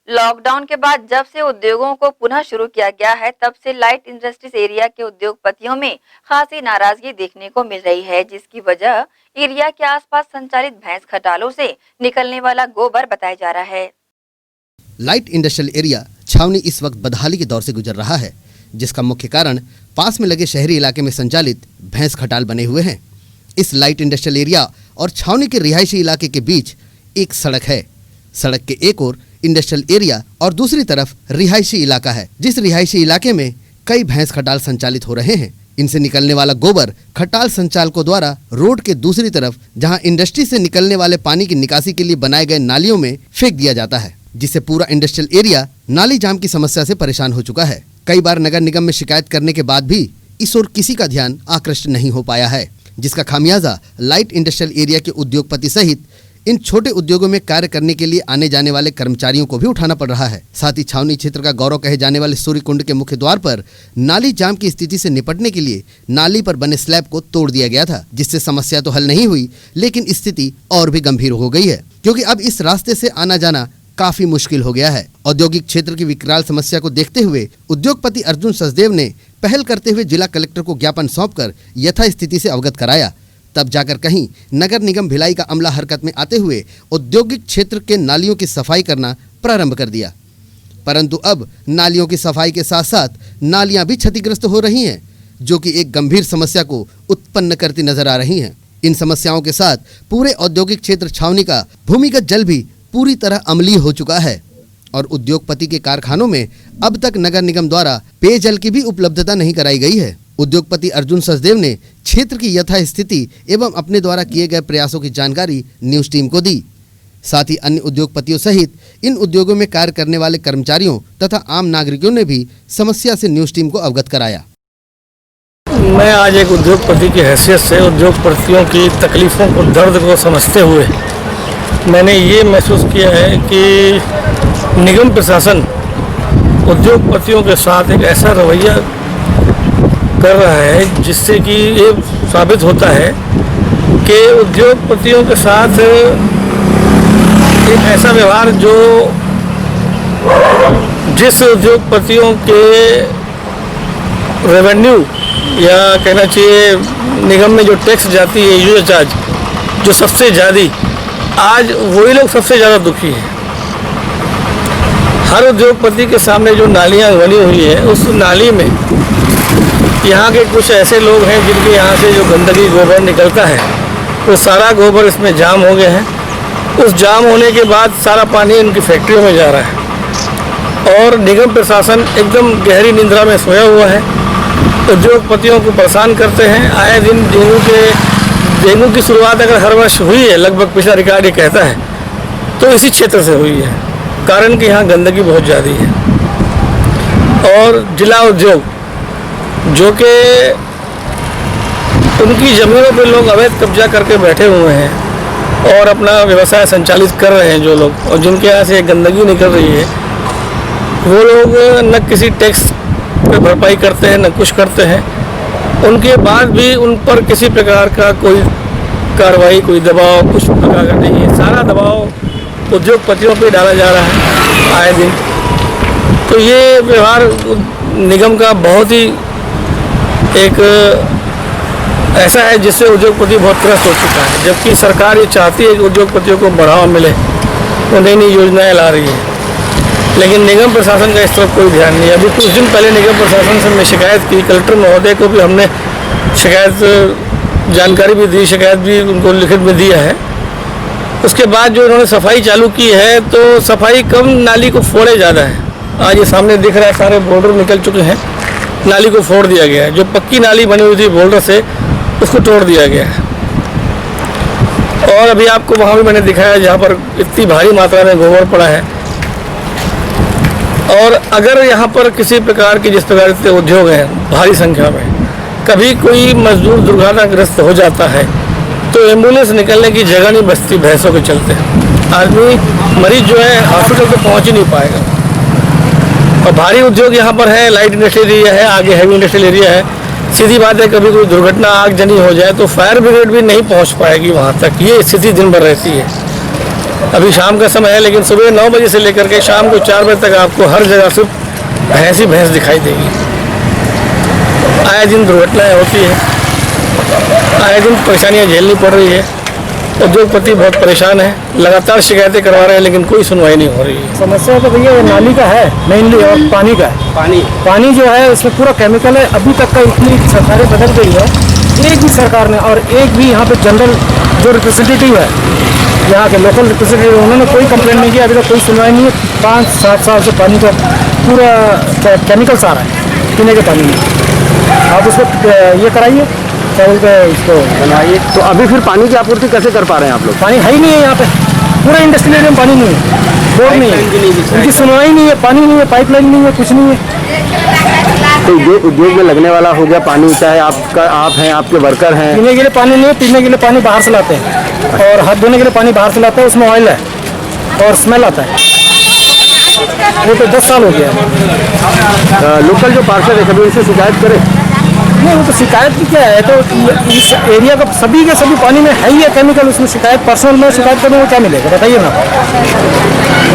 Lockdown के बाद जब से उद्योगों को पुनः शुरू किया गया है, तब से लाइट इंडस्ट्रीज एरिया के उद्योगपतियों में खासी नाराजगी देखने को मिल रही है, जिसकी वजह एरिया के आसपास संचालित भैंस खटालों से निकलने वाला गोबर बताया जा रहा है। लाइट इंडस्ट्रियल एरिया छावनी इस वक्त बदहाली के दौर से गुजर रहा है, जिसका मुख्य कारण पास में लगे शहरी इलाके में संचालित भैंस खटाल बने हुए हैं। इस लाइट इंडस्ट्रियल एरिया और छावनी के रिहायशी इलाके के बीच एक सड़क है। सड़क के एक ओर इंडस्ट्रियल एरिया और दूसरी तरफ रिहायशी इलाका है, जिस रिहायशी इलाके में कई भैंस खटाल संचालित हो रहे हैं। इनसे निकलने वाला गोबर खटाल संचालकों द्वारा रोड के दूसरी तरफ, जहां इंडस्ट्री से निकलने वाले पानी की निकासी के लिए बनाए गए नालियों में फेंक दिया जाता है, जिससे पूरा इंडस्ट्रियल एरिया नाली जाम की समस्या से परेशान हो चुका है। कई बार नगर निगम में शिकायत करने के बाद भी इस ओर किसी का ध्यान आकृष्ट नहीं हो पाया है, जिसका खामियाजा लाइट इंडस्ट्रियल एरिया के उद्योगपति सहित इन छोटे उद्योगों में कार्य करने के लिए आने जाने वाले कर्मचारियों को भी उठाना पड़ रहा है। साथ ही छावनी क्षेत्र का गौरव कहे जाने वाले सूर्य कुंड के मुख्य द्वार पर नाली जाम की स्थिति से निपटने के लिए नाली पर बने स्लैब को तोड़ दिया गया था, जिससे समस्या तो हल नहीं हुई, लेकिन स्थिति और भी गंभीर हो गई है, क्योंकि अब इस रास्ते से आना जाना काफी मुश्किल हो गया है। औद्योगिक क्षेत्र की विकराल समस्या को देखते हुए उद्योगपति अर्जुन सचदेव ने पहल करते हुए जिला कलेक्टर को ज्ञापन सौंपकर यथास्थिति से अवगत कराया। तब जाकर कहीं नगर निगम भिलाई का अमला हरकत में आते हुए औद्योगिक क्षेत्र के नालियों की सफाई करना प्रारंभ कर दिया। परंतु अब नालियों की सफाई के साथ साथ नालियां भी क्षतिग्रस्त हो रही हैं, जो कि एक गंभीर समस्या को उत्पन्न करती नजर आ रही हैं। इन समस्याओं के साथ पूरे औद्योगिक क्षेत्र छावनी का भूमिगत जल भी पूरी तरह अम्लीय हो चुका है और उद्योगपति के कारखानों में अब तक नगर निगम द्वारा पेयजल की भी उपलब्धता नहीं कराई गई है। उद्योगपति अर्जुन सचदेव ने क्षेत्र की यथास्थिति एवं अपने द्वारा किए गए प्रयासों की जानकारी न्यूज टीम को दी। साथ ही अन्य उद्योगपतियों सहित इन उद्योगों में कार्य करने वाले कर्मचारियों तथा आम नागरिकों ने भी समस्या से न्यूज टीम को अवगत कराया। मैं आज एक उद्योगपति की हैसियत से उद्योगपतियों की तकलीफों को, दर्द को समझते हुए मैंने ये महसूस किया है कि निगम प्रशासन उद्योगपतियों के साथ एक ऐसा रवैया कर रहा है जिससे कि ये साबित होता है कि उद्योगपतियों के साथ एक ऐसा व्यवहार जो जिस उद्योगपतियों के रेवेन्यू या कहना चाहिए निगम में जो टैक्स जाती है, यूजर चार्ज जो सबसे ज़्यादा, आज वही लोग सबसे ज़्यादा दुखी हैं। हर उद्योगपति के सामने जो नालियाँ बनी हुई है, उस नाली में यहाँ के कुछ ऐसे लोग हैं जिनके यहाँ से जो गंदगी गोबर निकलता है, वो सारा गोबर इसमें जाम हो गया है। उस जाम होने के बाद सारा पानी उनकी फैक्ट्रियों में जा रहा है और निगम प्रशासन एकदम गहरी निंद्रा में सोया हुआ है। उद्योगपतियों को परेशान करते हैं। आए दिन डेंगू की शुरुआत अगर हर वर्ष हुई है, लगभग पिछला रिकॉर्ड ये कहता है, तो इसी क्षेत्र से हुई है, कारण कि यहाँ गंदगी बहुत ज़्यादा है। और जिला उद्योग जो कि उनकी ज़मीनों पे लोग अवैध कब्जा करके बैठे हुए हैं और अपना व्यवसाय संचालित कर रहे हैं, जो लोग और जिनके यहाँ से गंदगी निकल रही है, वो लोग न किसी टैक्स पे भरपाई करते हैं, न कुछ करते हैं। उनके बाद भी उन पर किसी प्रकार का कोई कार्रवाई, कोई दबाव, कुछ प्रकार का नहीं है। सारा दबाव उद्योगपतियों पे डाला जा रहा है आए दिन। तो ये व्यवहार निगम का बहुत ही एक ऐसा है जिससे उद्योगपति बहुत त्रस्त हो चुका है, जबकि सरकार ये चाहती है कि उद्योगपतियों को बढ़ावा मिले, वो नई नई योजनाएँ ला रही है, लेकिन निगम प्रशासन का इस तरफ कोई ध्यान नहीं है। अभी कुछ दिन पहले निगम प्रशासन से मैं शिकायत की, कलेक्टर महोदय को भी हमने शिकायत जानकारी भी दी, शिकायत भी उनको लिखित में दिया है। उसके बाद जो उन्होंने सफाई चालू की है, तो सफाई कम, नाली को फोड़े ज़्यादा है। आज ये सामने दिख रहा है, सारे बोल्डर निकल चुके हैं, नाली को फोड़ दिया गया है। जो पक्की नाली बनी हुई थी बोल्डर से, उसको तोड़ दिया गया है। और अभी आपको वहाँ भी मैंने दिखाया जहाँ पर इतनी भारी मात्रा में गोबर पड़ा है। और अगर यहाँ पर किसी प्रकार की, जिस प्रकार के उद्योग हैं भारी संख्या में, कभी कोई मजदूर दुर्घटनाग्रस्त हो जाता है तो एम्बुलेंस निकलने की जगह नहीं बचती भैंसों के चलते। आदमी, मरीज जो है हॉस्पिटल तक पहुँच ही नहीं पाएगा। और भारी उद्योग यहाँ पर है, लाइट इंडस्ट्रियल एरिया है, आगे हैवी इंडस्ट्रियल एरिया है। सीधी बात है, कभी कोई दुर्घटना, आगजनी हो जाए तो फायर ब्रिगेड भी नहीं पहुँच पाएगी वहाँ तक। ये स्थिति दिन भर रहती है। अभी शाम का समय है, लेकिन सुबह 9 बजे से लेकर के शाम को 4 बजे तक आपको हर जगह सिर्फ भैंस ही भैंस दिखाई देगी। आए दिन दुर्घटनाएं होती है, आए दिन परेशानियां झेलनी पड़ रही है। उद्योगपति बहुत परेशान है, लगातार शिकायतें करवा रहे हैं लेकिन कोई सुनवाई नहीं हो रही है। समस्या तो भैया नाली का है मेनली, और पानी का है। पानी जो है उसमें पूरा केमिकल है। अभी तक का इतनी सरकारें बदल गई है, एक भी सरकार ने और एक भी यहाँ पे जनरल जो रिप्रेजेंटेटिव है, यहाँ के लोकल रिप्रेजेंटेटिव, उन्होंने कोई कंप्लेंट नहीं किया। अभी तक कोई सुनवाई नहीं है। 5-7 साल से पानी का पूरा केमिकल्स आ रहा है पीने के पानी में। आप उसको ये कराइए, क्या बोलते हैं इसको बनवाइए। तो अभी फिर पानी की आपूर्ति कैसे कर पा रहे हैं आप लोग? पानी है ही नहीं है यहाँ पे, पूरा इंडस्ट्रियल एरिया में पानी नहीं है, बोर नहीं है, उनकी सुनवाई नहीं है, पानी नहीं है, पाइपलाइन नहीं है, कुछ नहीं है। तो ये उद्योग में लगने वाला हो गया पानी, चाहे आप हैं, आपके वर्कर हैं। पीने के लिए पानी नहीं है, पीने के लिए पानी बाहर से लाते हैं, और हाथ धोने के लिए पानी बाहर से लाते हैं, उसमें ऑयल है और स्मेल आता है। वो तो 10 साल हो गया। लोकल जो पार्षद है कभी उनसे शिकायत करें? नहीं, वो तो शिकायत की क्या है, तो इस एरिया का सभी के सभी पानी में है ही है केमिकल। उसमें शिकायत पर्सनल में शिकायत करने को क्या मिलेगा बताइए ना।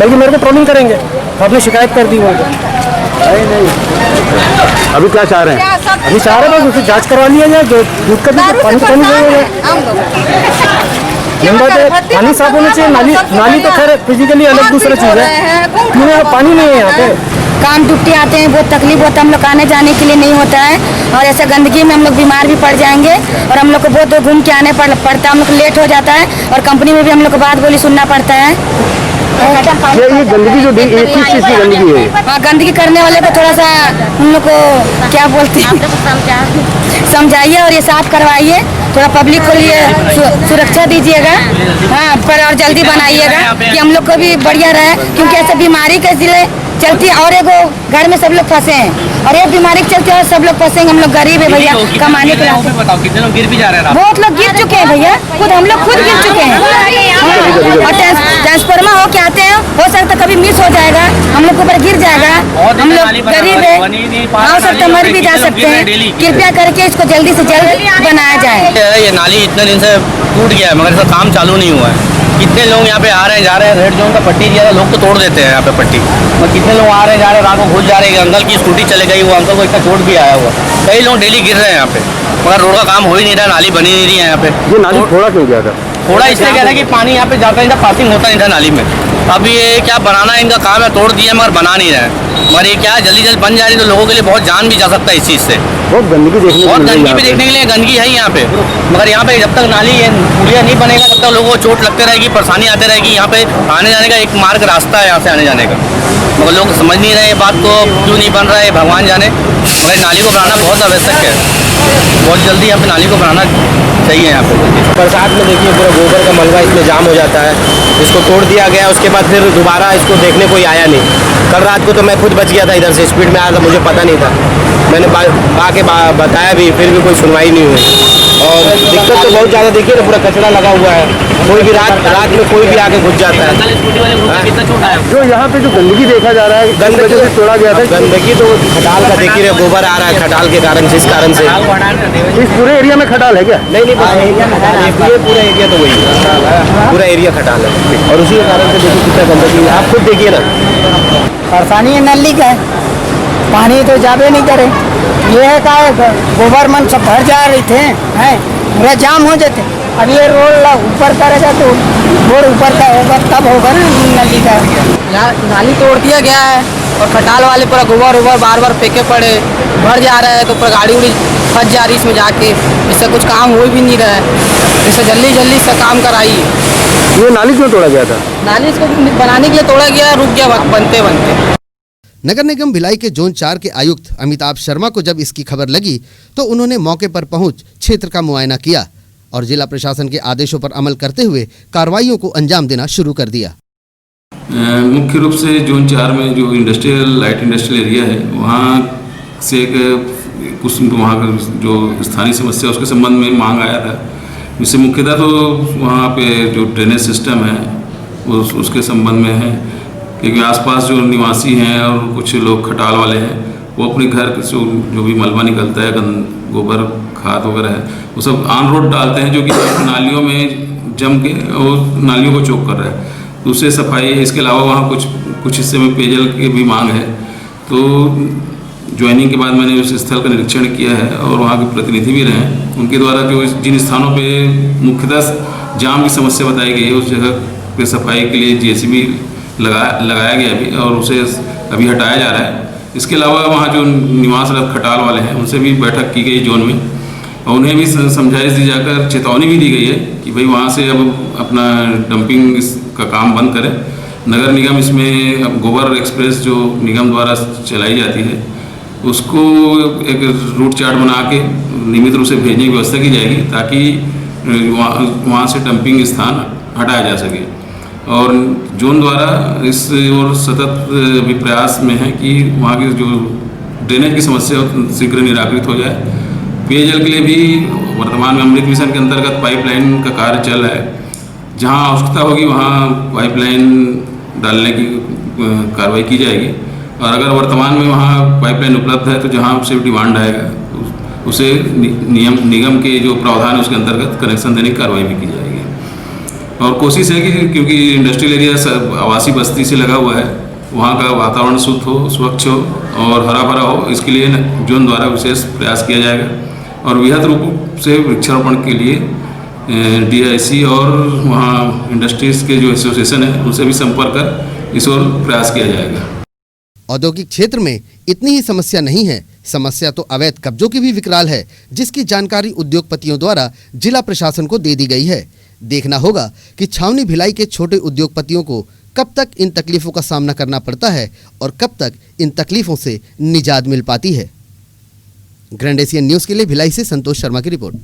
बल्कि मेरे को ट्रोलिंग करेंगे, आपने शिकायत कर दी बोल के। नहीं। अभी क्या चाह रहे हैं? अभी चाह रहे हैं उससे जांच करवा लिया जाए, जो दूध का भी पानी तो नहीं है। पानी साफ होना चाहिए। नाली तो खैर फिजिकली अलग दूसरा चीज़ है, पीने का पानी नहीं है यहाँ पे। काम टूटते आते हैं, बहुत तकलीफ होता है, हम लोग आने जाने के लिए नहीं होता है, और ऐसे गंदगी में हम लोग बीमार भी पड़ जाएंगे, और हम लोग को बहुत दूर घूम के आने पड़ता है, हम लोग लेट हो जाता है, और कंपनी में भी हम लोग को बात बोली सुनना पड़ता है। ये गंदगी जो किस चीज़ की गंदगी है? हाँ, गंदगी करने वाले को थोड़ा सा हम लोग को क्या बोलते हैं समझाइए और ये साफ करवाइए, थोड़ा पब्लिक को लिए सुरक्षा दीजिएगा। हाँ, पर और जल्दी बनाइएगा कि हम लोग को भी बढ़िया रहे, क्योंकि ऐसे बीमारी के जिले चलती है, और एगो घर में सब लोग फंसे हैं, और एक बीमारी के चलते और सब लोग फंसेंगे। हम लोग गरीब है भैया, कमाने के लिए। बताओ कितने लोग गिर भी जा रहे हैं? बहुत लोग गिर चुके हैं भैया, खुद हम लोग खुद गिर चुके हैं। और ट्रांसफार्मर हो के आते हैं, हो सकता कभी मिस हो जाएगा, हम लोग के ऊपर गिर जाएगा। हम लोग गरीब है, हो सकता मर भी जा सकते हैं। कृपया करके इसको जल्दी से जल्द बनाया जाए। ये नाली इतने दिन से टूट गया है मगर इसका काम चालू नहीं हुआ है। कितने लोग यहाँ पे आ रहे हैं जा रहे हैं, रेड जोन का पट्टी दिया है, लोग तो तोड़ देते हैं यहाँ पे पट्टी, मगर कितने लोग आ रहे हैं जा रहे हैं, रात को घुस जा रहे हैं। अंकल की स्कूटी चले गई, वो अंकल को इतना चोट भी आया हुआ। कई लोग डेली गिर रहे हैं यहाँ पे, मगर रोड का काम हो ही नहीं रहा, नाली बनी नहीं रही है यहाँ पे। ये नाली थोड़ा क्यों गया था? थोड़ा इसलिए कह रहा है कि पानी यहाँ पे जाता नहीं था, पासिंग होता नहीं था नाली में। अब ये क्या बनाना इनका काम है, तोड़ दिया मगर बना नहीं रहे हैं। मगर ये क्या जल्दी जल्दी बन जा रही है तो लोगों के लिए बहुत जान भी जा सकता है इस चीज़ से। बहुत गंदगी देखने बहुत गंदगी भी देखने के लिए गंदगी है यहाँ पे, मगर यहाँ पे जब तक नाली पुलिया नहीं बनेगा तब तक लोगों को चोट लगते रहेगी, परेशानी आते रहेगी। यहाँ पे आने जाने का एक मार्ग रास्ता है यहाँ से आने जाने का, मगर लोग समझ नहीं रहे बात को, क्यों नहीं बन रहा है भगवान जाने। मगर नाली को बनाना बहुत आवश्यक है, बहुत जल्दी यहाँ पे नाली को बनाना चाहिए। यहाँ पे बरसात में देखिए पूरा गोबर का मलबा इसमें जाम हो जाता है, इसको तोड़ दिया गया, उसके बाद फिर दोबारा इसको देखने कोई आया नहीं। कल रात को तो मैं खुद बच गया था, इधर से स्पीड में आया था, मुझे पता नहीं था, मैंने आके बताया भी, फिर भी कोई सुनवाई नहीं हुई। और दिक्कत तो बहुत ज़्यादा, देखिए ना पूरा कचरा लगा हुआ है, कोई भी रात में कोई भी आके घुस जाता है। जो यहाँ पे जो गंदगी देखा जा रहा है, गंदगी से तोड़ा गया था, गंदगी तो खटाल का देखिए रहे, गोबर आ रहा है खटाल के कारण, जिस कारण से इस पूरे एरिया में खटाल है क्या? नहीं ये पूरा एरिया तो वही है, पूरा एरिया खटाल है, और उसी के कारण से देखिए कितना गंदगी है, आप खुद देखिए ना। परेशानी है नली का, पानी तो जाबे नहीं करे, ये है का गोबर मन सब भर जा रहे थे, हैं पूरा जाम हो जाते। अब ये रोड ऊपर करेगा तो रोड ऊपर का होगा तब होगा ना नली का। यहाँ नाली तोड़ दिया गया है, और खटाल वाले पूरा गोबर उबर बार बार फेंके पड़े, भर जा रहा है, तो पूरा गाड़ी उड़ी फंस जा रही इसमें जाके, इससे कुछ काम हो भी नहीं रहा है। इससे जल्दी जल्दी इसका काम कराइए। ये नाली क्यों तोड़ा गया था? नाली इसको बनाने के लिए तोड़ा गया, रुक गया बनते बनते। नगर निगम भिलाई के जोन 4 के आयुक्त अमिताभ शर्मा को जब इसकी खबर लगी तो उन्होंने मौके पर पहुंच क्षेत्र का मुआयना किया और जिला प्रशासन के आदेशों पर अमल करते हुए कार्रवाइयों को अंजाम देना शुरू कर दिया। मुख्य रूप से जोन 4 में जो लाइट इंडस्ट्रियल एरिया है, वहाँ से कुछ वहाँ का जो स्थानीय समस्या उसके संबंध में मांग आया था, जिससे मुख्यतः तो वहाँ पे जो ड्रेनेज सिस्टम है वो उसके संबंध में है, क्योंकि आसपास जो निवासी हैं और कुछ लोग खटाल वाले हैं, वो अपने घर से जो भी मलबा निकलता है, गोबर खाद वगैरह है, वो सब ऑन रोड डालते हैं, जो कि नालियों में जम के वो नालियों को चोक कर रहा है। दूसरे सफाई, इसके अलावा वहाँ कुछ हिस्से में पेयजल की भी मांग है। तो ज्वाइनिंग के बाद मैंने उस स्थल का निरीक्षण किया है और वहाँ के प्रतिनिधि भी रहे। उनके द्वारा जो जिन स्थानों पे मुख्यतः जाम की समस्या बताई गई है, उस जगह पे सफाई के लिए जेसीबी लगाया गया अभी और उसे अभी हटाया जा रहा है। इसके अलावा वहाँ जो निवासरत खटाल वाले हैं उनसे भी बैठक की गई जोन में, और उन्हें भी समझाइश दी जाकर चेतावनी भी दी गई है कि भाई वहाँ से अब अपना डंपिंग का काम बंद करें। नगर निगम इसमें अब गोबर एक्सप्रेस जो निगम द्वारा चलाई जाती है उसको एक रूट चार्ट बना के नियमित रूप से भेजने की व्यवस्था की जाएगी, ताकि वहाँ से डंपिंग स्थान हटाया जा सके। और जोन द्वारा इस और सतत भी प्रयास में है कि वहाँ की जो ड्रेनेज की समस्या शीघ्र निराकृत हो जाए। पेयजल के लिए भी वर्तमान में अमृत मिशन के अंतर्गत पाइपलाइन का कार्य चल रहा है। जहाँ आवश्यकता होगी वहाँ पाइपलाइन डालने की कार्रवाई की जाएगी, और अगर वर्तमान में वहाँ पाइपलाइन उपलब्ध है तो जहाँ से डिमांड आएगा उसे निगम के जो प्रावधान है उसके अंतर्गत कनेक्शन देने की कार्रवाई भी की जाएगी। और कोशिश है कि क्योंकि इंडस्ट्रियल एरिया आवासीय बस्ती से लगा हुआ है, वहाँ का वातावरण शुद्ध हो, स्वच्छ हो और हरा भरा हो, इसके लिए जोन द्वारा विशेष प्रयास किया जाएगा। और वृहद रूप से वृक्षारोपण के लिए DIC और वहाँ इंडस्ट्रीज के जो एसोसिएशन है उनसे भी संपर्क कर इस ओर प्रयास किया जाएगा। औद्योगिक क्षेत्र में इतनी ही समस्या नहीं है, समस्या तो अवैध कब्जों की भी विकराल है, जिसकी जानकारी उद्योगपतियों द्वारा जिला प्रशासन को दे दी गई है। देखना होगा कि छावनी भिलाई के छोटे उद्योगपतियों को कब तक इन तकलीफों का सामना करना पड़ता है और कब तक इन तकलीफों से निजात मिल पाती है। ग्रैंड एशियन न्यूज़ के लिए भिलाई से संतोष शर्मा की रिपोर्ट।